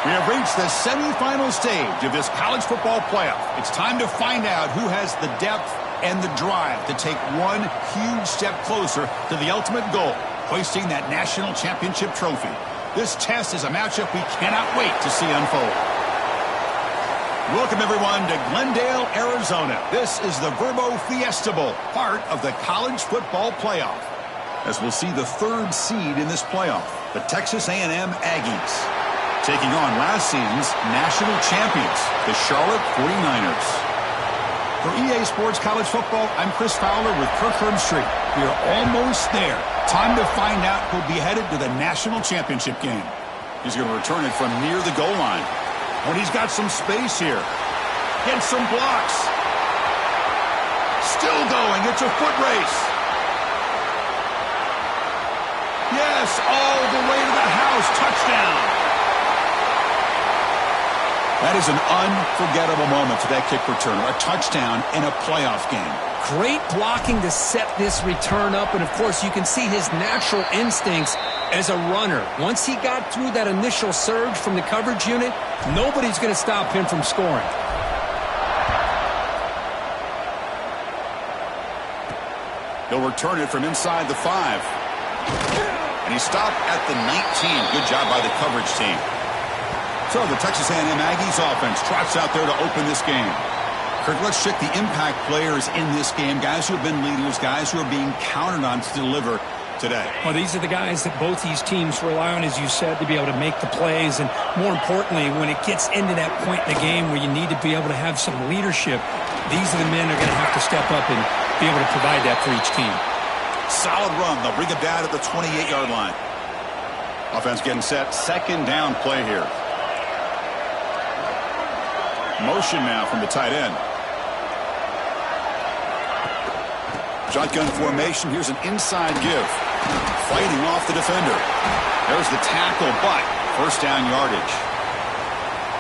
We have reached the semifinal stage of this college football playoff. It's time to find out who has the depth and the drive to take one huge step closer to the ultimate goal, hoisting that national championship trophy. This test is a matchup we cannot wait to see unfold. Welcome, everyone, to Glendale, Arizona. This is the Verbo Fiesta Bowl, part of the college football playoff. As we'll see the third seed in this playoff, the Texas A&M Aggies, taking on last season's national champions, the Charlotte 49ers. For EA Sports College Football, I'm Chris Fowler with Kirk Herbstreit. We are almost there. Time to find out who'll be headed to the national championship game. He's going to return it from near the goal line. When he's got some space here. Gets some blocks. Still going. It's a foot race. Yes, all the way to the house. Touchdown. That is an unforgettable moment for that kick returner. A touchdown in a playoff game. Great blocking to set this return up. And, of course, you can see his natural instincts as a runner. Once he got through that initial surge from the coverage unit, nobody's going to stop him from scoring. He'll return it from inside the 5. And he stopped at the 19. Good job by the coverage team. So the Texas A&M Aggies offense trots out there to open this game. Kirk, let's check the impact players in this game. Guys who have been leaders, guys who are being counted on to deliver today. Well, these are the guys that both these teams rely on, as you said, to be able to make the plays. And more importantly, when it gets into that point in the game where you need to be able to have some leadership, these are the men that are going to have to step up and be able to provide that for each team. Solid run. They'll bring it down at the 28-yard line. Offense getting set. Second down play here. Motion now from the tight end. Shotgun formation. Here's an inside give. Fighting off the defender. There's the tackle, but first down yardage.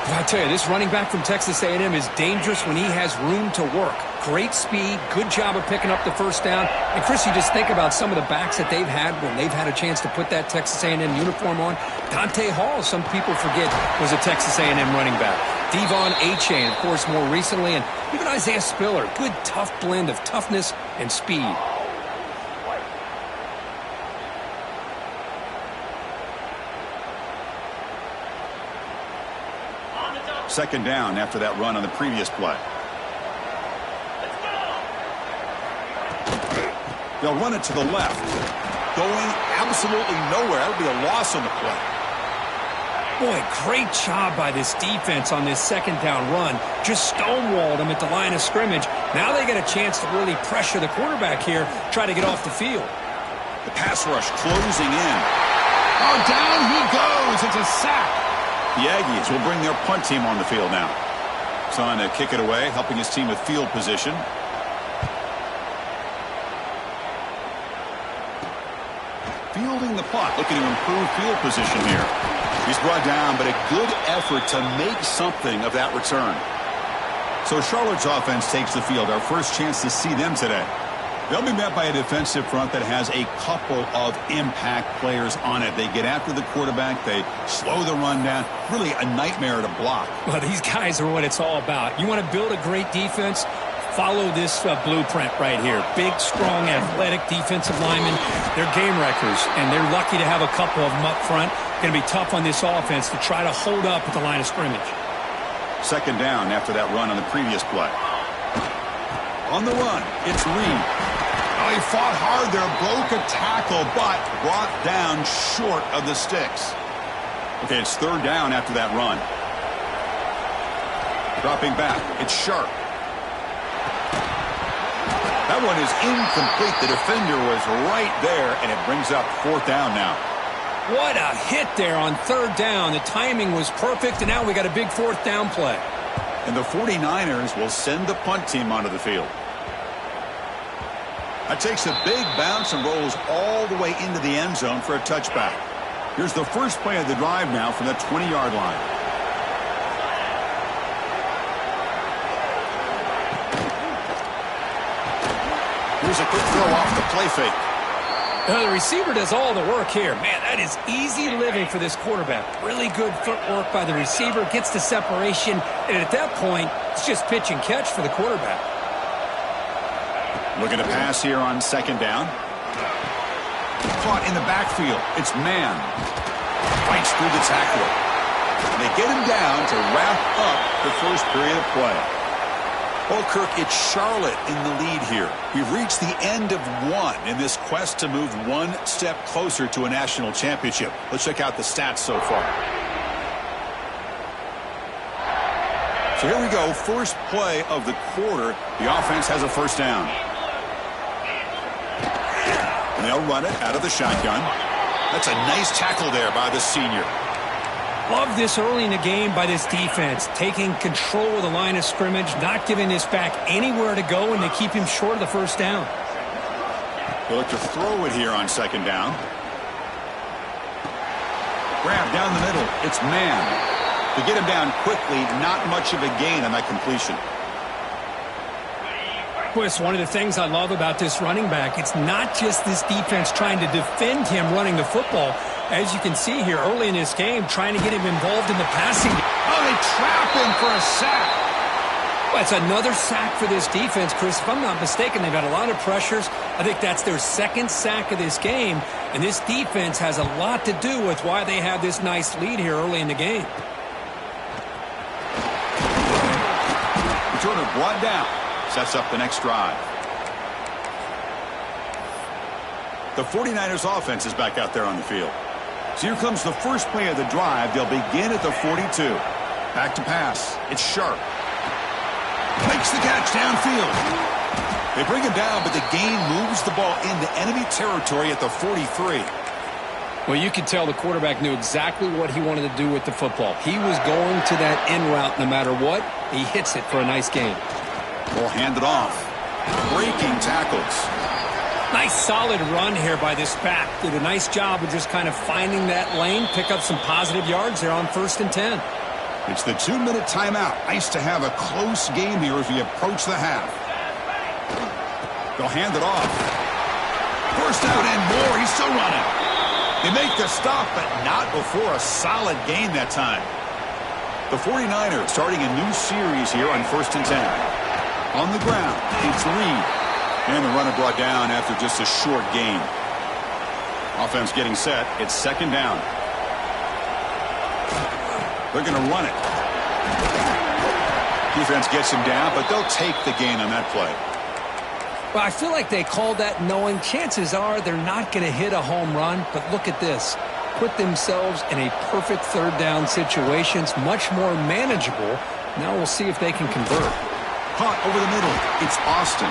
Well, I tell you, this running back from Texas A&M is dangerous when he has room to work. Great speed, good job of picking up the first down. And, Chris, you just think about some of the backs that they've had when they've had a chance to put that Texas A&M uniform on. Dante Hall, some people forget, was a Texas A&M running back. Devon Achane, of course, more recently. And even Isaiah Spiller, good, tough blend of toughness and speed. Second down after that run on the previous play. They'll run it to the left. Going absolutely nowhere. That'll be a loss on the play. Boy, great job by this defense on this second down run. Just stonewalled him at the line of scrimmage. Now they get a chance to really pressure the quarterback here, try to get off the field. The pass rush closing in. Oh, down he goes. It's a sack. The Aggies will bring their punt team on the field now. Son to kick it away, helping his team with field position. Fielding the punt, looking to improve field position here. He's brought down, but a good effort to make something of that return. So Charlotte's offense takes the field. Our first chance to see them today. They'll be met by a defensive front that has a couple of impact players on it. They get after the quarterback. They slow the run down. Really a nightmare to block. Well, these guys are what it's all about. You want to build a great defense? Follow this blueprint right here. Big, strong, athletic defensive linemen. They're game wreckers, and they're lucky to have a couple of them up front. Going to be tough on this offense to try to hold up at the line of scrimmage. Second down after that run on the previous play. On the run, it's Reed. Oh, he fought hard there, broke a tackle, but brought down short of the sticks. Okay, it's third down after that run. Dropping back, it's Sharp. That one is incomplete. The defender was right there, and it brings up fourth down now. What a hit there on third down. The timing was perfect, and now we got a big fourth down play. And the 49ers will send the punt team onto the field. That takes a big bounce and rolls all the way into the end zone for a touchback. Here's the first play of the drive now from the 20-yard line. Here's a quick throw off the play fake. The receiver does all the work here. Man, that is easy living for this quarterback. Really good footwork by the receiver, gets the separation, and at that point, it's just pitch and catch for the quarterback. Looking to pass here on second down. Caught in the backfield. It's man. Fights through the tackle. And they get him down to wrap up the first period of play. Well, Kirk, it's Charlotte in the lead here. We've reached the end of one in this quest to move one step closer to a national championship. Let's check out the stats so far. So here we go. First play of the quarter. The offense has a first down. And they'll run it out of the shotgun. That's a nice tackle there by the senior. Love this early in the game by this defense, taking control of the line of scrimmage, not giving this back anywhere to go, and they keep him short of the first down. They'll look to throw it here on second down. Grab down the middle. It's man. To get him down quickly, not much of a gain on that completion. Boy, it's one of the things I love about this running back. It's not just this defense trying to defend him running the football. As you can see here early in this game, trying to get him involved in the passing. Oh, they trap him for a sack. Well, it's another sack for this defense, Chris. If I'm not mistaken, they've had a lot of pressures. I think that's their second sack of this game. And this defense has a lot to do with why they have this nice lead here early in the game. Returner brought down. Sets up the next drive. The 49ers offense is back out there on the field. So here comes the first play of the drive. They'll begin at the 42. Back to pass. It's Sharp. Makes the catch downfield. They bring him down, but the gain moves the ball into enemy territory at the 43. Well, you could tell the quarterback knew exactly what he wanted to do with the football. He was going to that in route no matter what. He hits it for a nice gain. Ball handed off. Breaking tackles. Nice solid run here by this back. Did a nice job of just kind of finding that lane, pick up some positive yards there on 1st and 10. It's the 2-minute timeout. Nice to have a close game here as we approach the half. They'll hand it off. First out and more. He's still running. They make the stop, but not before a solid gain that time. The 49ers starting a new series here on 1st and 10. On the ground, it's Reed. And the runner brought down after just a short gain. Offense getting set. It's second down. They're going to run it. Defense gets him down, but they'll take the gain on that play. Well, I feel like they called that knowing chances are they're not going to hit a home run. But look at this. Put themselves in a perfect third down situation. It's much more manageable. Now we'll see if they can convert. Caught over the middle. It's Austin.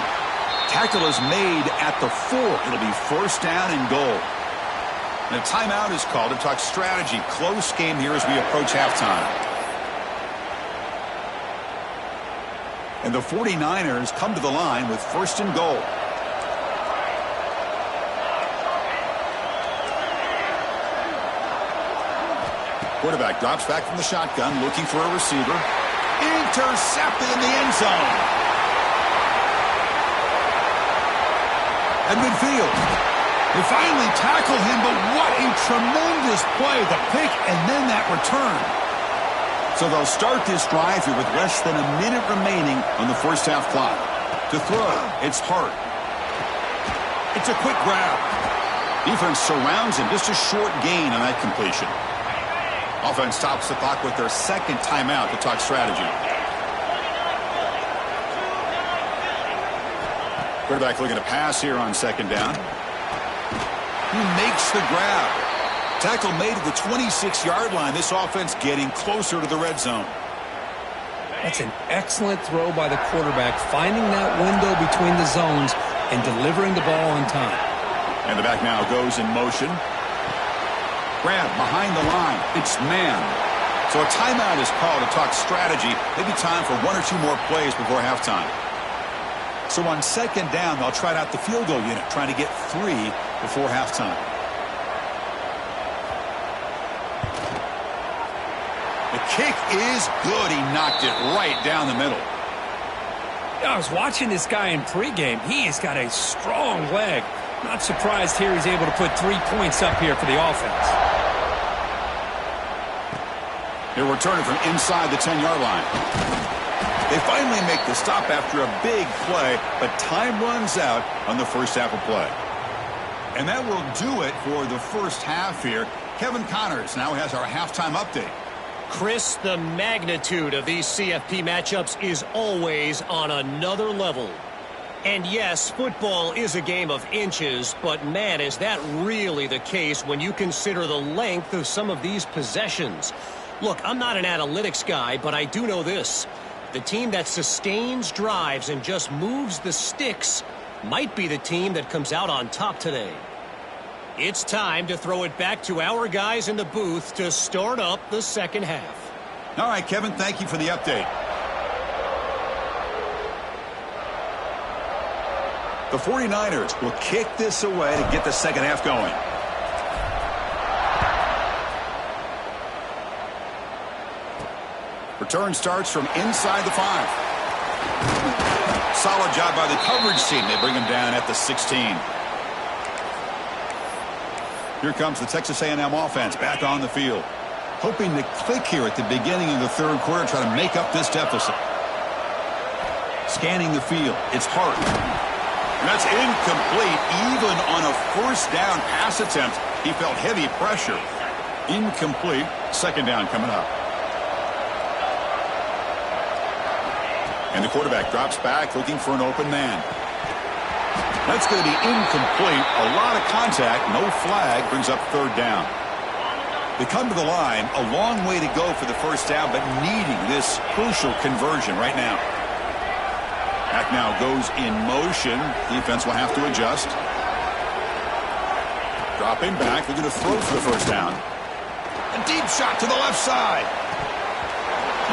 Tackle is made at the 4. It'll be first down and goal. And a timeout is called to talk strategy. Close game here as we approach halftime. And the 49ers come to the line with first and goal. Quarterback drops back from the shotgun, looking for a receiver. Intercepted in the end zone. At midfield. They finally tackle him, but what a tremendous play. The pick and then that return. So they'll start this drive here with less than a minute remaining on the first half clock. To throw, it's Hart. It's a quick grab. Defense surrounds him. Just a short gain on that completion. Offense stops the clock with their second timeout to talk strategy. Quarterback looking to pass here on second down. He makes the grab. Tackle made at the 26-yard line. This offense getting closer to the red zone. That's an excellent throw by the quarterback, finding that window between the zones and delivering the ball on time. And the back now goes in motion. Grab behind the line. It's man. So a timeout is called to talk strategy. Maybe time for one or two more plays before halftime. So on second down, they'll try out the field goal unit, trying to get 3 before halftime. The kick is good. He knocked it right down the middle. I was watching this guy in pregame. He has got a strong leg. Not surprised here he's able to put 3 points up here for the offense. He'll return it from inside the 10-yard line. They finally make the stop after a big play, but time runs out on the first half of play. And that will do it for the first half here. Kevin Connors now has our halftime update. Chris, the magnitude of these CFP matchups is always on another level. And yes, football is a game of inches, but man, is that really the case when you consider the length of some of these possessions. Look, I'm not an analytics guy, but I do know this. The team that sustains drives and just moves the sticks might be the team that comes out on top today. It's time to throw it back to our guys in the booth to start up the second half. All right, Kevin, thank you for the update. The 49ers will kick this away to get the second half going. Return starts from inside the 5. Solid job by the coverage team. They bring him down at the 16. Here comes the Texas A&M offense back on the field. Hoping to click here at the beginning of the third quarter, try to make up this deficit. Scanning the field. It's Hart. And that's incomplete. Even on a first down pass attempt, he felt heavy pressure. Incomplete. Second down coming up. And the quarterback drops back looking for an open man. That's going to be incomplete. A lot of contact. No flag. Brings up third down. They come to the line. A long way to go for the first down, but needing this crucial conversion right now. Back now goes in motion. Defense will have to adjust. Dropping back. They're going to throw for the first down. A deep shot to the left side.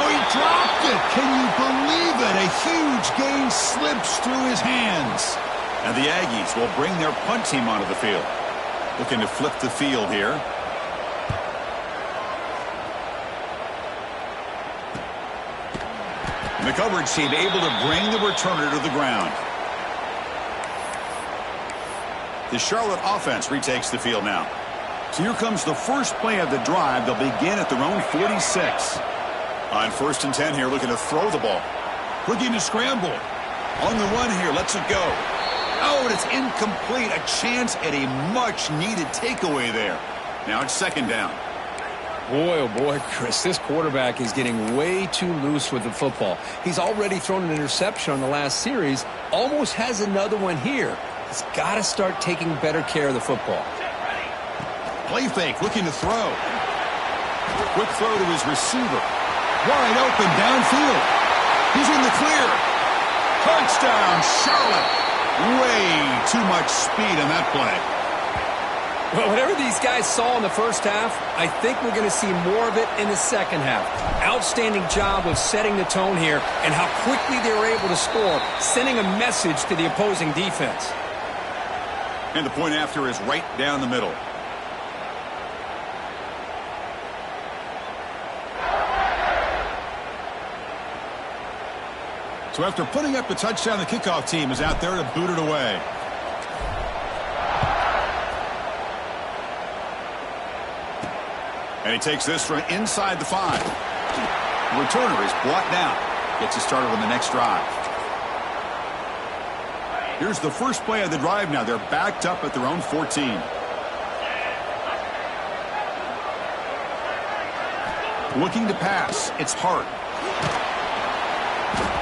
Oh, he dropped it. Can you believe it? A huge gain slips through his hands. And the Aggies will bring their punt team onto the field. Looking to flip the field here. And the coverage team able to bring the returner to the ground. The Charlotte offense retakes the field now. So here comes the first play of the drive. They'll begin at their own 46. On 1st and 10 here, looking to throw the ball. Looking to scramble. On the run here, lets it go. Oh, and it's incomplete. A chance at a much-needed takeaway there. Now it's second down. Boy, oh boy, Chris, this quarterback is getting way too loose with the football. He's already thrown an interception on the last series. Almost has another one here. He's got to start taking better care of the football. Play fake, looking to throw. Quick throw to his receiver. Wide open downfield. He's in the clear. Touchdown, Charlotte. Way too much speed on that play. Well, whatever these guys saw in the first half, I think we're going to see more of it in the second half. Outstanding job of setting the tone here and how quickly they were able to score, sending a message to the opposing defense. And the point after is right down the middle. So after putting up the touchdown, the kickoff team is out there to boot it away. And he takes this from inside the 5. The returner is brought down. Gets us started on the next drive. Here's the first play of the drive now. They're backed up at their own 14. Looking to pass. It's Hart.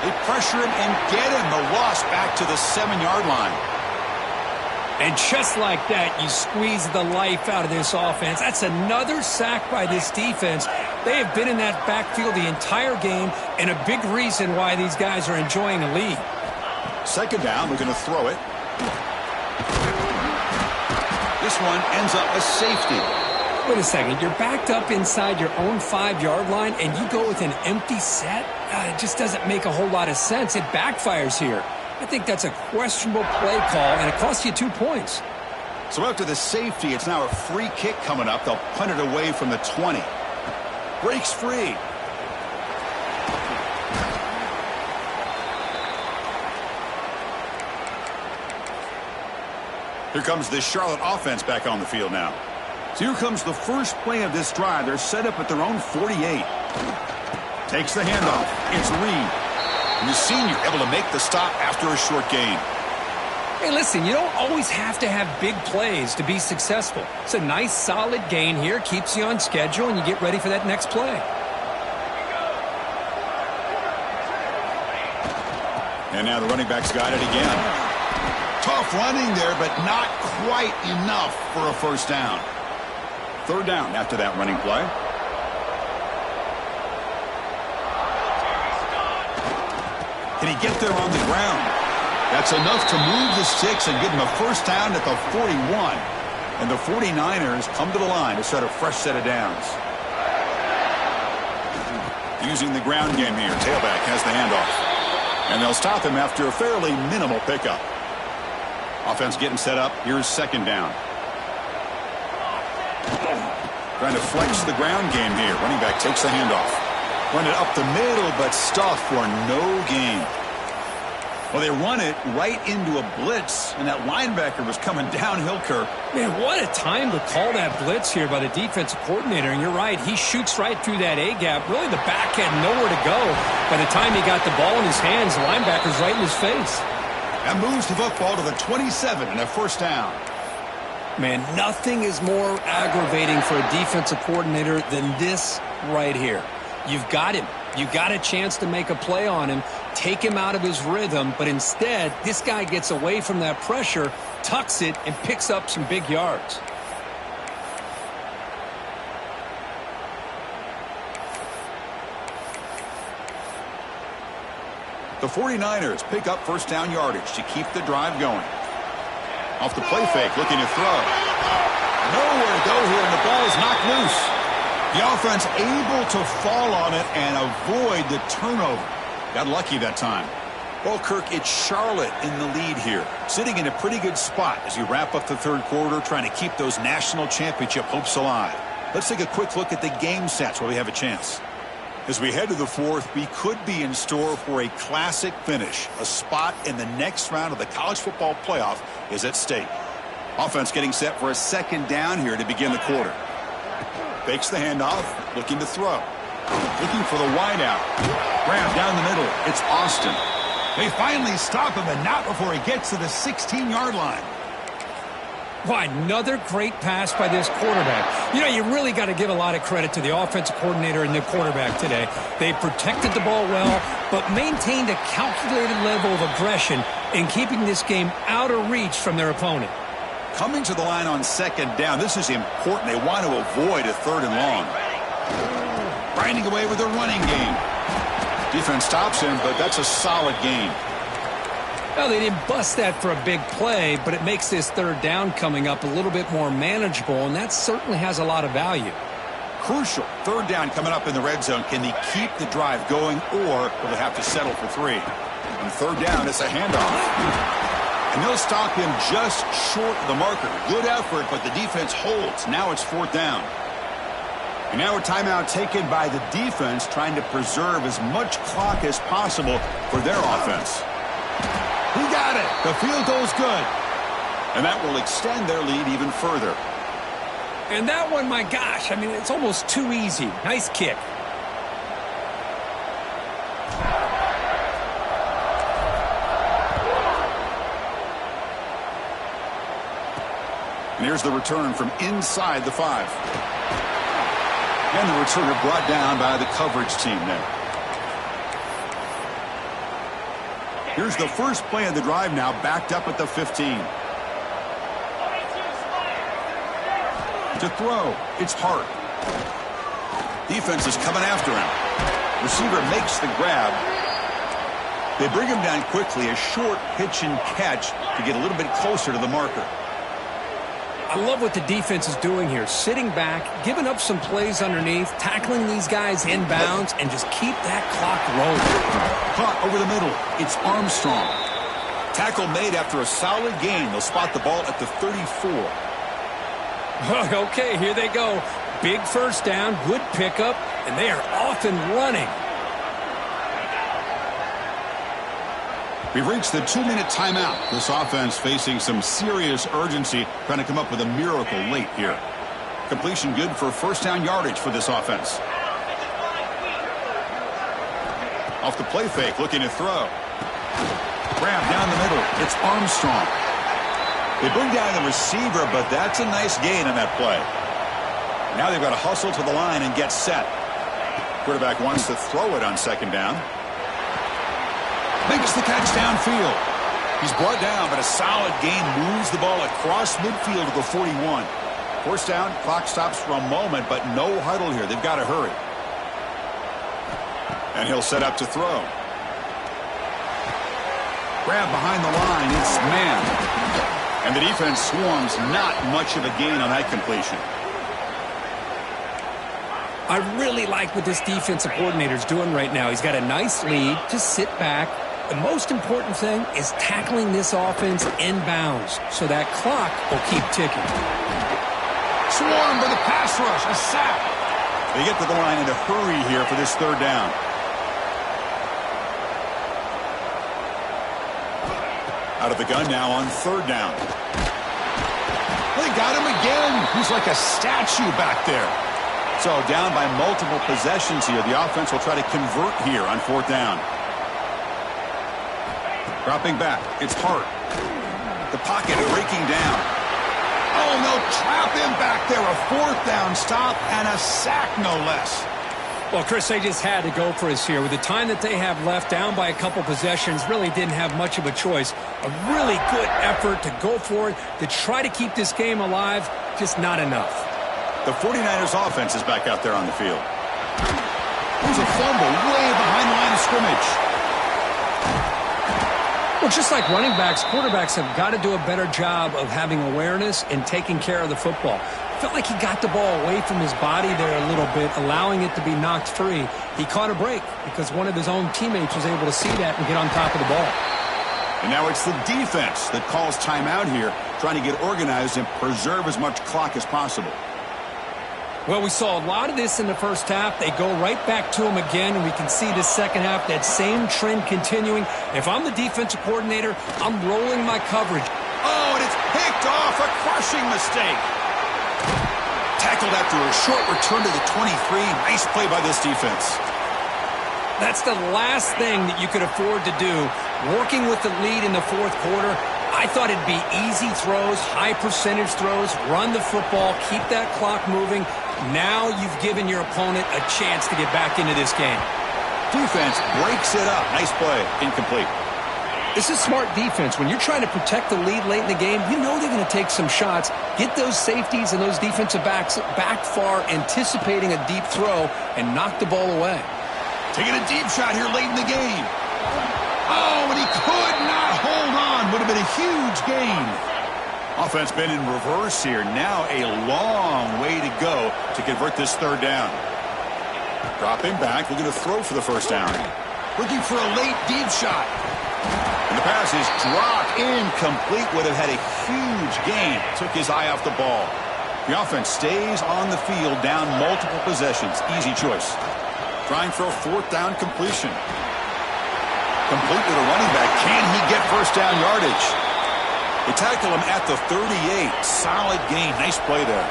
They pressure him and get him. The loss back to the 7-yard line. And just like that, you squeeze the life out of this offense. That's another sack by this defense. They have been in that backfield the entire game, and a big reason why these guys are enjoying a lead. Second down, they're going to throw it. This one ends up a safety. Wait a second, you're backed up inside your own 5-yard line, and you go with an empty set? It just doesn't make a whole lot of sense. It backfires here. I think that's a questionable play call, and it costs you 2 points. So after the safety, it's now a free kick coming up. They'll punt it away from the 20. Breaks free. Here comes the Charlotte offense back on the field now. So here comes the first play of this drive. They're set up at their own 48. Takes the handoff. It's Reed. And the senior able to make the stop after a short gain. Hey, listen, you don't always have to have big plays to be successful. It's a nice, solid gain here. Keeps you on schedule, and you get ready for that next play. And now the running back's got it again. Tough running there, but not quite enough for a first down. Third down after that running play. Can he get there on the ground? That's enough to move the sticks and give him a first down at the 41. And the 49ers come to the line to set a fresh set of downs. Using the ground game here. Tailback has the handoff. And they'll stop him after a fairly minimal pickup. Offense getting set up. Here's second down. Trying to flex the ground game here. Running back takes the handoff. Run it up the middle, but stuff for no gain. Well, they run it right into a blitz, and that linebacker was coming downhill, Kirk. Man, what a time to call that blitz here by the defensive coordinator. And you're right, he shoots right through that A-gap. Really, the back had nowhere to go. By the time he got the ball in his hands, the linebacker's right in his face. That moves the football to the 27 and a first down. Man, nothing is more aggravating for a defensive coordinator than this right here. You've got him. You got a chance to make a play on him, take him out of his rhythm, but instead, this guy gets away from that pressure, tucks it, and picks up some big yards. The 49ers pick up first down yardage to keep the drive going. Off the play fake, looking to throw. Nowhere to go here, and the ball is knocked loose. The offense able to fall on it and avoid the turnover. Got lucky that time. Well, Kirk, it's Charlotte in the lead here. Sitting in a pretty good spot as you wrap up the third quarter, trying to keep those national championship hopes alive. Let's take a quick look at the game stats while we have a chance. As we head to the fourth, we could be in store for a classic finish. A spot in the next round of the college football playoff is at stake. Offense getting set for a second down here to begin the quarter. Fakes the handoff, looking to throw. Looking for the wideout. Grab down the middle. It's Austin. They finally stop him, and not before he gets to the 16-yard line. Why, another great pass by this quarterback. You know, you really got to give a lot of credit to the offensive coordinator and the quarterback today. They protected the ball well, but maintained a calculated level of aggression in keeping this game out of reach from their opponent. Coming to the line on second down, this is important. They want to avoid a third and long. Grinding away with a running game. Defense stops him, but that's a solid gain. Well, they didn't bust that for a big play, but it makes this third down coming up a little bit more manageable, and that certainly has a lot of value. Crucial. Third down coming up in the red zone. Can they keep the drive going, or will they have to settle for three? On third down, it's a handoff. And they'll stop him just short of the marker. Good effort, but the defense holds. Now it's fourth down. And now a timeout taken by the defense, trying to preserve as much clock as possible for their offense. He got it. The field goal's good. And that will extend their lead even further. And that one, my gosh, I mean, it's almost too easy. Nice kick. And here's the return from inside the 5. And the returner brought down by the coverage team there. Here's the first play of the drive now, backed up at the 15. To throw, it's Hart. Defense is coming after him. Receiver makes the grab. They bring him down quickly, a short pitch and catch to get a little bit closer to the marker. I love what the defense is doing here. Sitting back, giving up some plays underneath, tackling these guys inbounds, and just keep that clock rolling. Caught over the middle. It's Armstrong. Tackle made after a solid gain. They'll spot the ball at the 34. Okay, here they go. Big first down, good pickup, and they are off and running. We've reached the 2-minute timeout. This offense facing some serious urgency, trying to come up with a miracle late here. Completion good for first down yardage for this offense. Off the play fake, looking to throw. Grab down the middle. It's Armstrong. They bring down the receiver, but that's a nice gain on that play. Now they've got to hustle to the line and get set. Quarterback wants to throw it on second down. Makes the catch downfield. He's brought down, but a solid gain moves the ball across midfield to the 41. First down, clock stops for a moment, but no huddle here. They've got to hurry. And he'll set up to throw. Grab behind the line. It's man. And the defense swarms. Not much of a gain on that completion. I really like what this defensive coordinator is doing right now. He's got a nice lead. Just sit back. The most important thing is tackling this offense inbounds so that clock will keep ticking. Swarm for the pass rush. A sack. They get to the line in a hurry here for this third down. Out of the gun now on third down. They got him again. He's like a statue back there. So down by multiple possessions here. The offense will try to convert here on fourth down. Dropping back. It's Hart. The pocket breaking down. Oh, no, trap him back there. A fourth down stop and a sack, no less. Well, Chris, they just had to go for us here. With the time that they have left, down by a couple possessions, really didn't have much of a choice. A really good effort to go for it, to try to keep this game alive, just not enough. The 49ers offense is back out there on the field. There's a fumble way behind the line of scrimmage. Well, just like running backs, quarterbacks have got to do a better job of having awareness and taking care of the football. Felt like he got the ball away from his body there a little bit, allowing it to be knocked free. He caught a break because one of his own teammates was able to see that and get on top of the ball. And now it's the defense that calls timeout here, trying to get organized and preserve as much clock as possible. Well, we saw a lot of this in the first half. They go right back to him again, and we can see the second half, that same trend continuing. If I'm the defensive coordinator, I'm rolling my coverage. Oh, and it's picked off. A crushing mistake. Tackled after a short return to the 23. Nice play by this defense. That's the last thing that you could afford to do. Working with the lead in the fourth quarter, I thought it'd be easy throws, high percentage throws, run the football, keep that clock moving. Now you've given your opponent a chance to get back into this game. Defense breaks it up. Nice play. Incomplete. This is smart defense. When you're trying to protect the lead late in the game, you know they're going to take some shots. Get those safeties and those defensive backs back far, anticipating a deep throw, and knock the ball away. Taking a deep shot here late in the game. Oh, and he could not hold on. Would have been a huge gain. Offense been in reverse here. Now a long way to go to convert this third down. Dropping back, looking to throw for the first down. Looking for a late deep shot. And the pass is dropped. Incomplete. Would have had a huge gain. Took his eye off the ball. The offense stays on the field, down multiple possessions. Easy choice. Trying for a fourth down completion. Complete with a running back. Can he get first down yardage? They tackle him at the 38. Solid gain. Nice play there.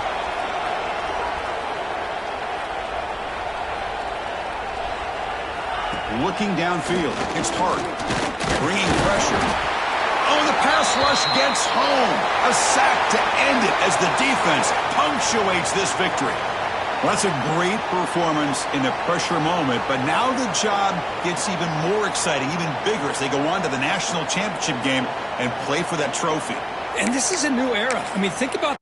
Looking downfield. It's Hart. Bringing pressure. Oh, the pass rush gets home. A sack to end it as the defense punctuates this victory. Well, that's a great performance in a pressure moment, but now the job gets even more exciting, even bigger as they go on to the national championship game and play for that trophy. And this is a new era. I mean, think about